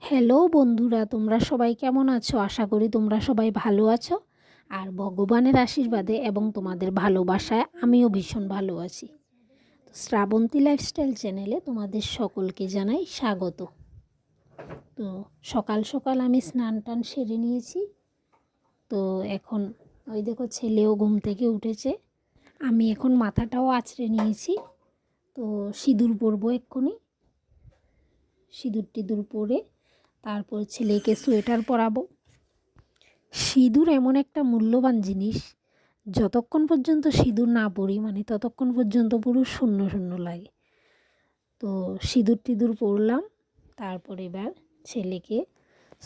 Hello বন্ধুরা, তোমরা সবাই কেমন আছো? আশা করি তোমরা সবাই ভালো আছো। আর ভগবানের আশীর্বাদে এবং তোমাদের ভালোবাসায় আমিও ভীষণ ভালো আছি। তো শ্রাবন্তী লাইফস্টাইল চ্যানেলে তোমাদের সকলকে জানাই স্বাগত। তো সকাল সকাল আমি স্নান টান সেরে নিয়েছি। তো এখন ওই দেখো ছেলেও ঘুম থেকে উঠেছে। আমি এখন মাথাটাও আঁচড়ে নিয়েছি। তো সিঁদুর পরবো এক্ষুনি। সিঁদুর টিঁদুর পরে তারপর ছেলেকে সোয়েটার পরাবো। সিঁদুর এমন একটা মূল্যবান জিনিস, যতক্ষণ পর্যন্ত সিঁদুর না পরি ততক্ষণ পর্যন্ত পুরো শূন্য শূন্য লাগে। তো সিঁদুর টিঁদুর পরলাম, তারপর এবার ছেলেকে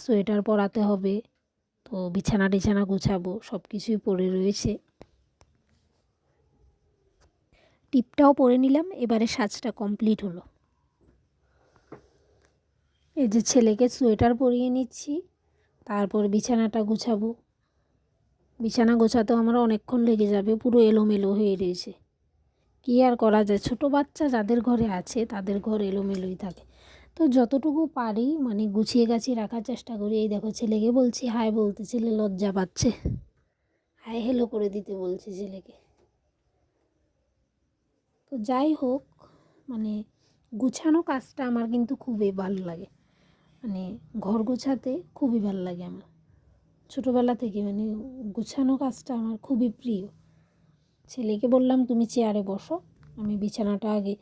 সোয়েটার পরাতে হবে। তো বিছানা টিছানা গোছাবো, সব কিছুই পরে রয়েছে। টিপটাও পরে নিলাম, এবারে সাজটা কমপ্লিট হলো। এই যে ছেলেকে সোয়েটার পরিয়ে নিচ্ছি, তারপর বিছানাটা গোছাবো। বিছানা গোছাতেও আমার অনেকক্ষণ লেগে যাবে, পুরো এলোমেলো হয়ে রয়েছে। কী আর করা যায়, ছোটো বাচ্চা যাদের ঘরে আছে তাদের ঘর এলোমেলোই থাকে। তো যতটুকু পারি গুছিয়ে গাছিয়ে রাখার চেষ্টা করি। এই দেখো ছেলেকে বলছি হাই বলতে, ছেলে লজ্জা পাচ্ছে, হাই হেলো করে দিতে বলছি ছেলেকে। তো যাই হোক, গুছানো কাজটা আমার কিন্তু খুবই ভালো লাগে। ঘর গোছাতে খুবই ভালো লাগে আমার, ছোটোবেলা থেকে গুছানো কাজটা আমার খুবই প্রিয়। ছেলেকে বললাম তুমি চেয়ারে বসো, আমি বিছানাটা আগে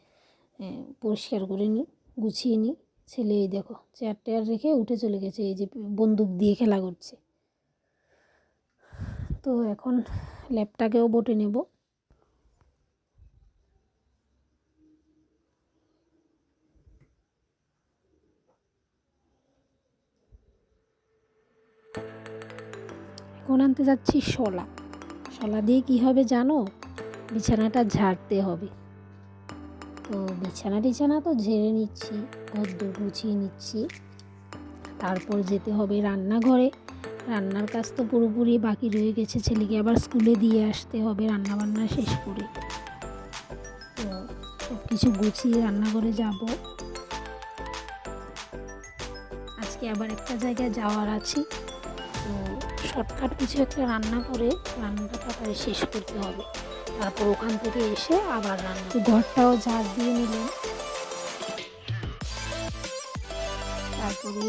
পরিষ্কার করে নিই, গুছিয়ে নিই। ছেলে এই দেখো চেয়ার টেয়ার রেখে উঠে চলে গেছে, এই যে বন্দুক দিয়ে খেলা করছে। তো এখন ল্যাপটাকেও বটে নেব। এখন আনতে যাচ্ছি শলা। শলা দিয়ে কী হবে জানো? বিছানাটা ঝাড়তে হবে। তো বিছানা তো ঝেড়ে নিচ্ছি, ঘরদোর গুছিয়ে নিচ্ছি। তারপর যেতে হবে রান্নাঘরে। রান্নার কাজ তো পুরোপুরি বাকি রয়ে গেছে, ছেলেকে আবার স্কুলে দিয়ে আসতে হবে রান্নাবান্না শেষ করে। তো সব কিছু গুছিয়ে রান্নাঘরে যাব। আজকে আবার একটা জায়গায় যাওয়ার আছে, তো শর্টকাট কিছু একটা রান্না করে রান্নাটা তাড়াতাড়ি শেষ করতে হবে। তারপর ওখান থেকে এসে আবার রান্না। ঘরটাও ঝাড় দিয়ে নিলাম। তারপরে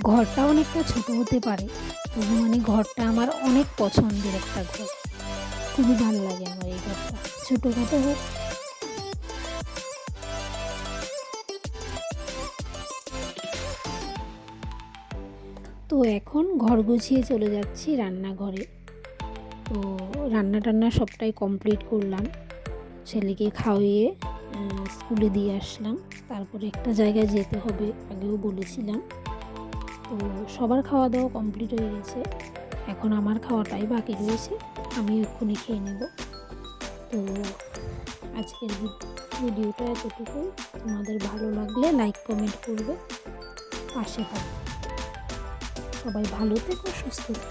ঘরটা অনেকটা ছোট হতে পারে, তবু ঘরটা আমার অনেক পছন্দের একটা ঘর। খুবই ভালো লাগে আমার এই ঘরটা, ছোটোখাটো হোক। তো এখন ঘর গুছিয়ে চলে যাচ্ছি রান্নাঘরে। তো রান্না টান্না সবটাই কমপ্লিট করলাম, ছেলেকে খাওয়িয়ে স্কুলে দিয়ে আসলাম। তারপরে একটা জায়গায় যেতে হবে, আগেও বলেছিলাম। তো সবার খাওয়া দাওয়া কমপ্লিট হয়ে গেছে, এখন আমার খাওয়াটাই বাকি রয়েছে, আমি এক্ষুনি খেয়ে নেব। তো আজকের ভিডিওটা এতটুকুই। তোমাদের ভালো লাগলে লাইক কমেন্ট করবে, পাশে থাকবে। সবাই ভালো থেকো, সুস্থ থেকো।